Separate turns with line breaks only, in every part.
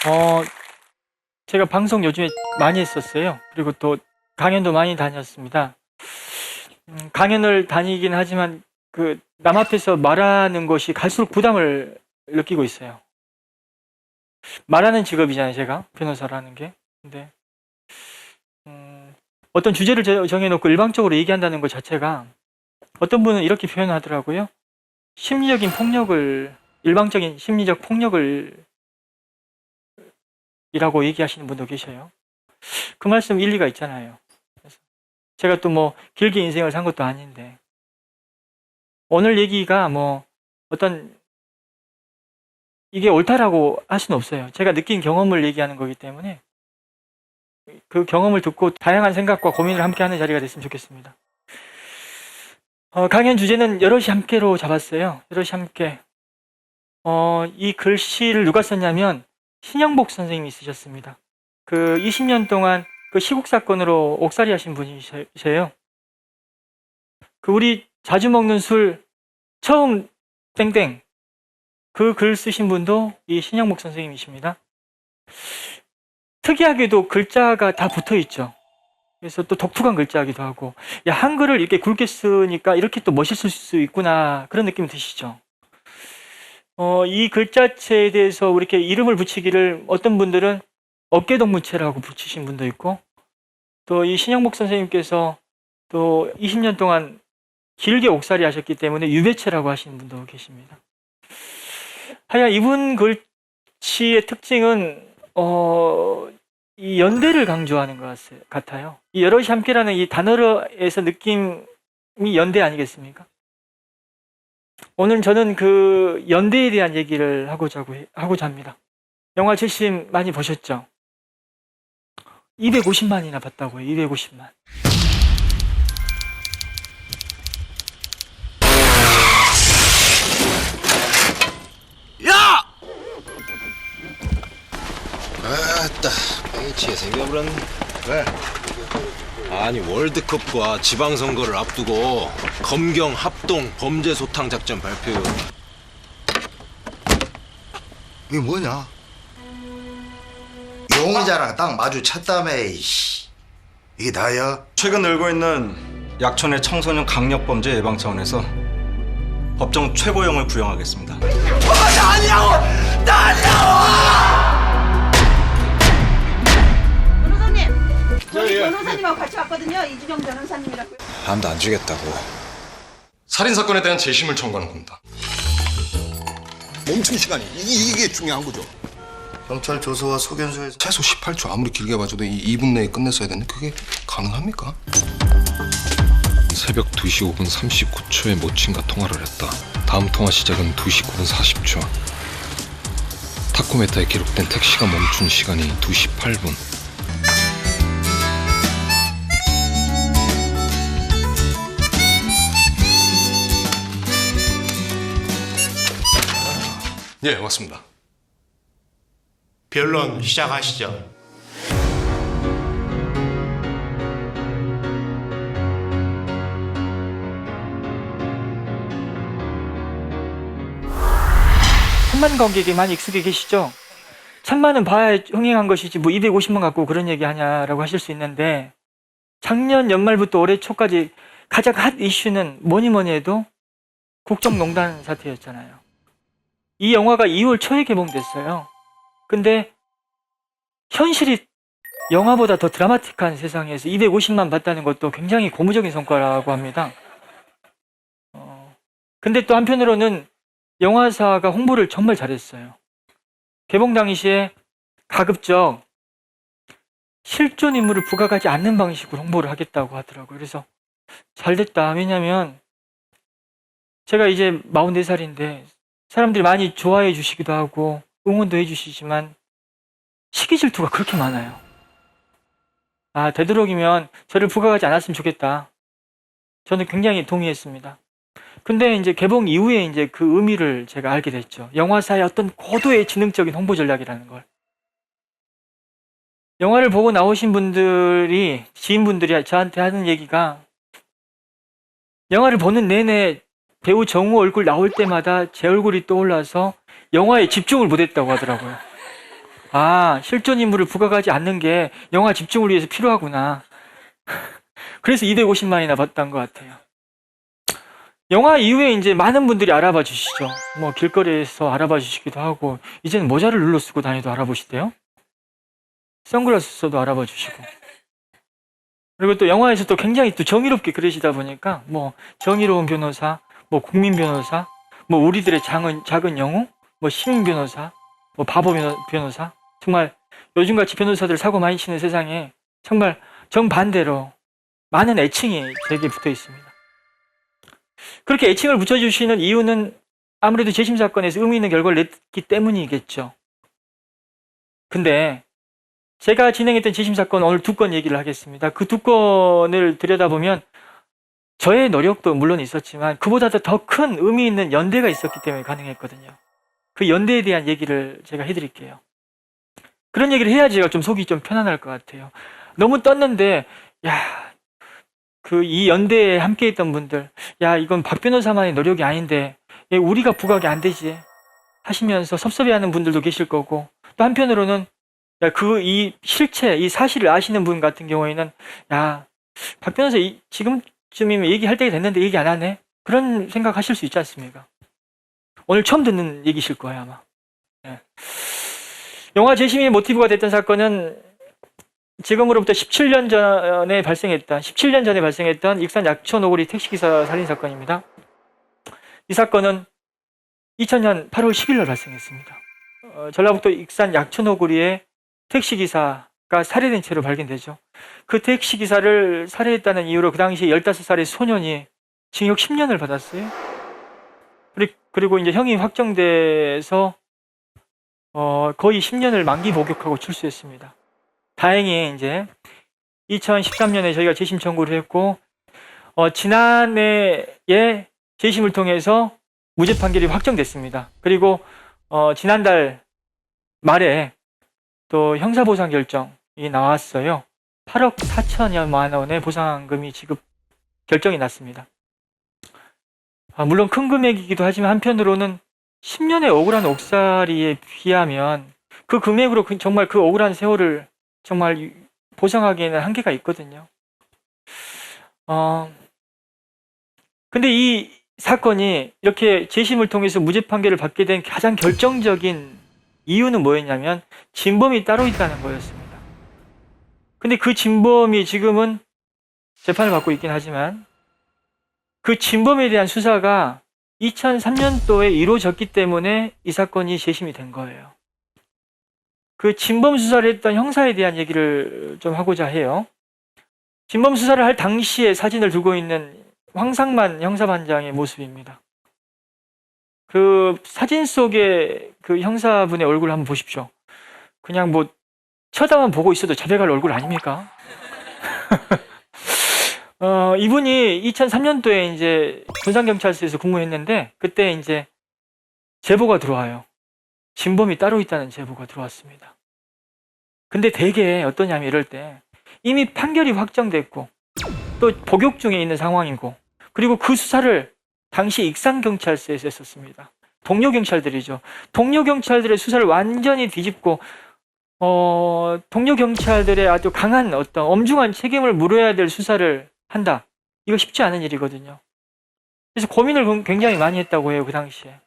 어, 제가 방송 요즘에 많이 했었어요. 그리고 또 강연도 많이 다녔습니다. 강연을 다니긴 하지만 남 앞에서 말하는 것이 갈수록 부담을 느끼고 있어요. 말하는 직업이잖아요, 제가. 변호사라는 게. 근데, 어떤 주제를 정해놓고 일방적으로 얘기한다는 것 자체가 어떤 분은 이렇게 표현하더라고요. 일방적인 심리적 폭력을 이라고 얘기하시는 분도 계셔요. 그 말씀 일리가 있잖아요. 그래서 제가 또 뭐 길게 인생을 산 것도 아닌데 오늘 얘기가 뭐 어떤 이게 옳다라고 할 수는 없어요. 제가 느낀 경험을 얘기하는 거기 때문에 그 경험을 듣고 다양한 생각과 고민을 함께 하는 자리가 됐으면 좋겠습니다. 강연 주제는 여럿이 함께로 잡았어요. 여럿이 함께. 이 글씨를 누가 썼냐면 신영복 선생님이 쓰셨습니다. 20년 동안 시국 사건으로 옥살이 하신 분이세요. 우리 자주 먹는 술 처음 땡땡 그 글 쓰신 분도 이 신영복 선생님이십니다. 특이하게도 글자가 다 붙어 있죠. 그래서 또 독특한 글자이기도 하고, 야, 한글을 이렇게 굵게 쓰니까 이렇게 또 멋있을 수 있구나, 그런 느낌 드시죠? 이 글자체에 대해서 이렇게 이름을 붙이기를 어떤 분들은 어깨동무체라고 붙이신 분도 있고, 또 이 신영복 선생님께서 또 20년 동안 길게 옥살이 하셨기 때문에 유배체라고 하시는 분도 계십니다. 하여간 이분 글씨의 특징은 이 연대를 강조하는 것 같아요. 이 여럿이 함께라는 이 단어에서 느낌이 연대 아니겠습니까? 오늘 저는 그 연대에 대한 얘기를 하고자 합니다. 영화 70 많이 보셨죠? 250만이나 봤다고요. 250만.
야! 아따, H에 생겨버렸네. 왜? 아니, 월드컵과 지방선거를 앞두고 검경 합동 범죄 소탕 작전 발표요.
이게 뭐냐? 용의자랑 딱 마주쳤다며. 이게 다야?
최근 늘고 있는 약촌의 청소년 강력범죄 예방 차원에서 법정 최고형을 부여하겠습니다.
변호사님, 저희 변호사님하고 같이 왔거든요. 이주경 변호사님이라고요.
암도 안 주겠다고.
살인사건에 대한 재심을 청구하는 겁니다.
멈춘 시간이 이게 중요한 거죠.
경찰 조서와 소견서에서
최소 18초 아무리 길게 봐줘도 2분 내에 끝냈어야 되는데 그게 가능합니까? 새벽 2시 5분 39초에 모친과 통화를 했다. 다음 통화 시작은 2시 9분 40초. 타코메타에 기록된 택시가 멈춘 시간이 2시 8분. 예, 맞습니다.
변론 시작하시죠.
천만 관객이 많이 익숙해 계시죠? 천만은 봐야 흥행한 것이지 뭐 250만 갖고 그런 얘기 하냐라고 하실 수 있는데, 작년 연말부터 올해 초까지 가장 핫 이슈는 뭐니 해도 국정농단 사태였잖아요. 이 영화가 2월 초에 개봉됐어요. 근데 현실이 영화보다 더 드라마틱한 세상에서 250만 봤다는 것도 굉장히 고무적인 성과라고 합니다. 근데 또 한편으로는 영화사가 홍보를 정말 잘했어요. 개봉 당시에 가급적 실존 인물을 부각하지 않는 방식으로 홍보를 하겠다고 하더라고요. 그래서 잘 됐다. 왜냐면 제가 이제 44살인데 사람들이 많이 좋아해 주시기도 하고 응원도 해 주시지만 시기 질투가 그렇게 많아요. 아, 되도록이면 저를 부각하지 않았으면 좋겠다. 저는 굉장히 동의했습니다. 근데 이제 개봉 이후에 이제 그 의미를 제가 알게 됐죠. 영화사의 어떤 고도의 지능적인 홍보 전략이라는 걸. 영화를 보고 나오신 지인분들이 저한테 하는 얘기가, 영화를 보는 내내 배우 정우 얼굴 나올 때마다 제 얼굴이 떠올라서 영화에 집중을 못했다고 하더라고요. 아, 실존 인물을 부각하지 않는 게 영화 집중을 위해서 필요하구나. 그래서 250만이나 받던 것 같아요. 영화 이후에 이제 많은 분들이 알아봐 주시죠. 뭐 길거리에서 알아봐 주시기도 하고, 이제는 모자를 눌러 쓰고 다니도 알아보시대요. 선글라스 써도 알아봐 주시고. 그리고 또 영화에서 또 굉장히 또 정의롭게 그러시다 보니까, 뭐 정의로운 변호사, 뭐 국민 변호사, 뭐 우리들의 작은 영웅, 뭐 시민 변호사, 뭐 바보 변호사. 정말 요즘같이 변호사들 사고 많이 치는 세상에 정말 정반대로 많은 애칭이 제게 붙어 있습니다. 그렇게 애칭을 붙여주시는 이유는 아무래도 재심 사건에서 의미 있는 결과를 냈기 때문이겠죠. 근데 제가 진행했던 재심 사건 오늘 2건 얘기를 하겠습니다. 그 2건을 들여다보면 저의 노력도 물론 있었지만 그보다도 더 큰 의미 있는 연대가 있었기 때문에 가능했거든요. 그 연대에 대한 얘기를 제가 해드릴게요. 그런 얘기를 해야지 제가 좀 속이 좀 편안할 것 같아요. 너무 떴는데, 야, 이 연대에 함께 있던 분들, 야, 이건 박 변호사만의 노력이 아닌데, 예, 우리가 부각이 안 되지 하시면서 섭섭해하는 분들도 계실 거고, 또 한편으로는, 야, 이 실체, 이 사실을 아시는 분 같은 경우에는, 야, 박 변호사 지금쯤이면 얘기할 때가 됐는데 얘기 안 하네? 그런 생각 하실 수 있지 않습니까? 오늘 처음 듣는 얘기실 거예요, 아마. 예. 영화 재심이 모티브가 됐던 사건은 지금으로부터 17년 전에 발생했던 익산 약촌 오거리 택시기사 살인 사건입니다. 이 사건은 2000년 8월 10일 날 발생했습니다. 전라북도 익산 약촌 오거리에 택시기사가 살해된 채로 발견되죠. 그 택시기사를 살해했다는 이유로 그 당시 15살의 소년이 징역 10년을 받았어요. 그리고 이제 형이 확정돼서 거의 10년을 만기 복역하고 출소했습니다. 다행히 이제 2013년에 저희가 재심 청구를 했고, 지난해에 재심을 통해서 무죄 판결이 확정됐습니다. 그리고 지난달 말에 또 형사보상 결정이 나왔어요. 8억 4천여만 원의 보상금이 지급 결정이 났습니다. 물론 큰 금액이기도 하지만 한편으로는 10년의 억울한 옥살이에 비하면 그 금액으로 정말 그 억울한 세월을 정말 보상하기에는 한계가 있거든요. 근데 이 사건이 이렇게 재심을 통해서 무죄 판결을 받게 된 가장 결정적인 이유는 뭐였냐면 진범이 따로 있다는 거였습니다. 근데 그 진범이 지금은 재판을 받고 있긴 하지만 그 진범에 대한 수사가 2003년도에 이루어졌기 때문에 이 사건이 재심이 된 거예요. 그 진범 수사를 했던 형사에 대한 얘기를 좀 하고자 해요. 진범 수사를 할 당시에 사진을 들고 있는 황상만 형사반장의 모습입니다. 그 사진 속에 그 형사분의 얼굴 한번 보십시오. 그냥 뭐 쳐다만 보고 있어도 자백할 얼굴 아닙니까? 이분이 2003년도에 이제 군산경찰서에서 근무했는데 그때 이제 제보가 들어와요. 진범이 따로 있다는 제보가 들어왔습니다. 근데 되게 어떠냐면 이럴 때 이미 판결이 확정됐고 또 복역 중에 있는 상황이고 그리고 그 수사를 당시 익산경찰서에서 했었습니다. 동료 경찰들이죠. 동료 경찰들의 수사를 완전히 뒤집고 동료 경찰들의 아주 강한 어떤 엄중한 책임을 물어야 될 수사를 한다. 이거 쉽지 않은 일이거든요. 그래서 고민을 굉장히 많이 했다고 해요, 그 당시에.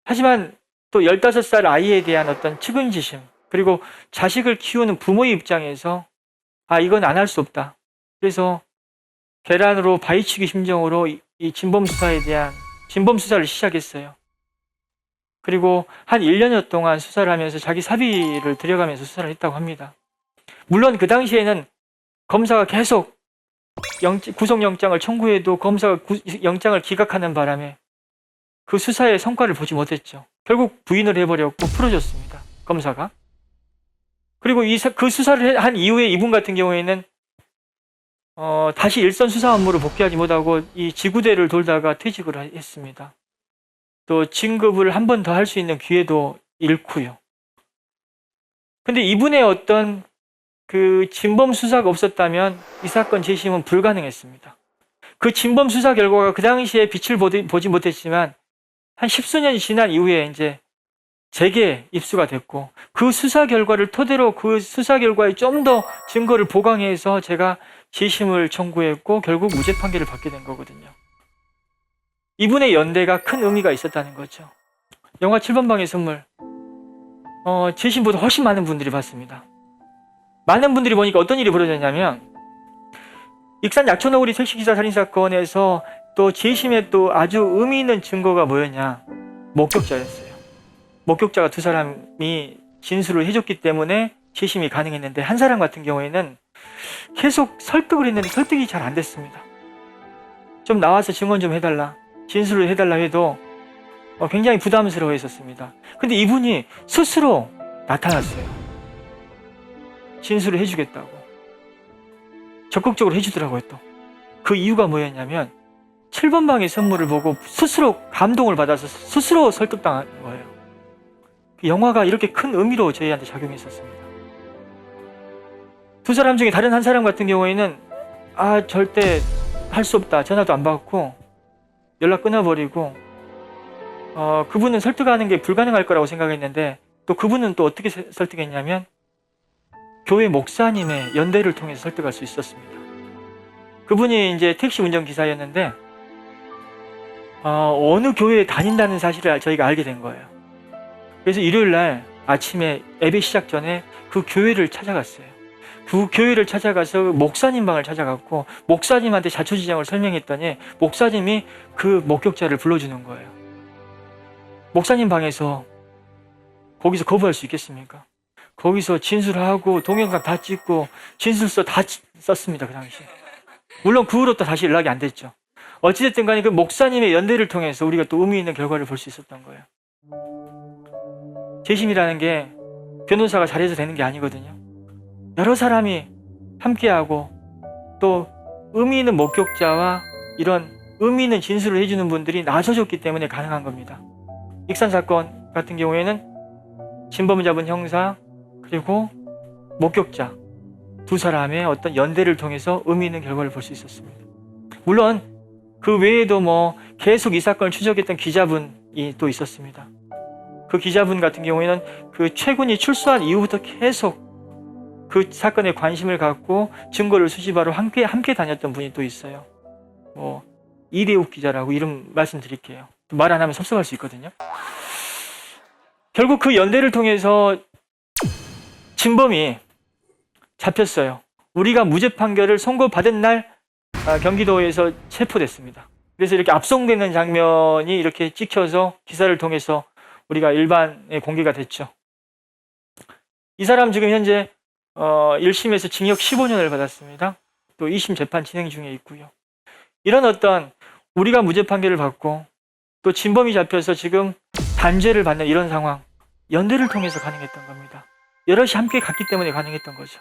하지만 또 15살 아이에 대한 어떤 측은지심, 그리고 자식을 키우는 부모의 입장에서 이건 안 할 수 없다. 그래서 계란으로 바위치기 심정으로 이 진범 수사에 대한 진범 수사를 시작했어요. 그리고 한 1년여 동안 수사를 하면서 자기 사비를 들여가면서 수사를 했다고 합니다. 물론 그 당시에는 검사가 계속 구속영장을 청구해도 검사가 영장을 기각하는 바람에 그 수사의 성과를 보지 못했죠. 결국 부인을 해버렸고 풀어줬습니다. 검사가. 그리고 그 수사를 한 이후에 이분 같은 경우에는 다시 일선 수사 업무로 복귀하지 못하고 이 지구대를 돌다가 퇴직을 했습니다. 또 진급을 한 번 더 할 수 있는 기회도 잃고요. 근데 이분의 어떤 그 진범 수사가 없었다면 이 사건 재심은 불가능했습니다. 그 진범 수사 결과가 그 당시에 빛을 보지 못했지만 한 10수년이 지난 이후에 이제 재계 입수가 됐고 그 수사 결과를 토대로 그 수사 결과에 좀 더 증거를 보강해서 제가 재심을 청구했고 결국 무죄 판결을 받게 된 거거든요. 이분의 연대가 큰 의미가 있었다는 거죠. 영화 7번 방의 선물 재심보다 훨씬 많은 분들이 봤습니다. 많은 분들이 보니까 어떤 일이 벌어졌냐면 익산 약촌너구리 택시기사 살인사건에서 또 재심에 또 아주 의미 있는 증거가 뭐였냐, 목격자였어요. 목격자가 두 사람이 진술을 해줬기 때문에 재심이 가능했는데 한 사람 같은 경우에는 계속 설득을 했는데 설득이 잘 안 됐습니다. 좀 나와서 증언 좀 해달라, 진술을 해달라 해도 굉장히 부담스러워 했었습니다. 근데 이분이 스스로 나타났어요. 진술을 해주겠다고. 적극적으로 해주더라고요. 또 그 이유가 뭐였냐면 7번 방의 선물을 보고 스스로 감동을 받아서 스스로 설득당한 거예요. 영화가 이렇게 큰 의미로 저희한테 작용했었습니다. 두 사람 중에 다른 한 사람 같은 경우에는 절대 할 수 없다, 전화도 안 받고 연락 끊어버리고 그분은 설득하는 게 불가능할 거라고 생각했는데 또 그분은 또 어떻게 설득했냐면 교회 목사님의 연대를 통해서 설득할 수 있었습니다. 그분이 이제 택시 운전기사였는데 어느 교회에 다닌다는 사실을 저희가 알게 된 거예요. 그래서 일요일 날 아침에 예배 시작 전에 그 교회를 찾아갔어요. 그 교회를 찾아가서 목사님 방을 찾아갔고 목사님한테 자초지종을 설명했더니 목사님이 그 목격자를 불러주는 거예요. 목사님 방에서 거기서 거부할 수 있겠습니까? 거기서 진술하고 동영상 다 찍고 진술서 다 썼습니다. 그 당시. 물론 그 후로 또 다시 연락이 안 됐죠. 어찌됐든 간에 그 목사님의 연대를 통해서 우리가 또 의미 있는 결과를 볼 수 있었던 거예요. 재심이라는 게 변호사가 잘해서 되는 게 아니거든요. 여러 사람이 함께하고 또 의미 있는 목격자와 이런 의미 있는 진술을 해주는 분들이 나서줬기 때문에 가능한 겁니다. 익산 사건 같은 경우에는 진범을 잡은 형사 그리고 목격자 두 사람의 어떤 연대를 통해서 의미 있는 결과를 볼 수 있었습니다. 물론 그 외에도 계속 이 사건을 추적했던 기자분이 또 있었습니다. 그 기자분 같은 경우에는 그 최군이 출소한 이후부터 계속 그 사건에 관심을 갖고 증거를 수집하러 함께 다녔던 분이 또 있어요. 이대욱 기자라고 이름 말씀드릴게요. 말 안 하면 섭섭할 수 있거든요. 결국 그 연대를 통해서 진범이 잡혔어요. 우리가 무죄 판결을 선고받은 날 경기도에서 체포됐습니다. 그래서 이렇게 압송되는 장면이 이렇게 찍혀서 기사를 통해서 우리가 일반에 공개가 됐죠. 이 사람 지금 현재 1심에서 징역 15년을 받았습니다. 또 2심 재판 진행 중에 있고요. 이런 어떤 우리가 무죄 판결을 받고 또 진범이 잡혀서 지금 단죄를 받는 이런 상황, 연대를 통해서 가능했던 겁니다. 여럿이 함께 갔기 때문에 가능했던 거죠.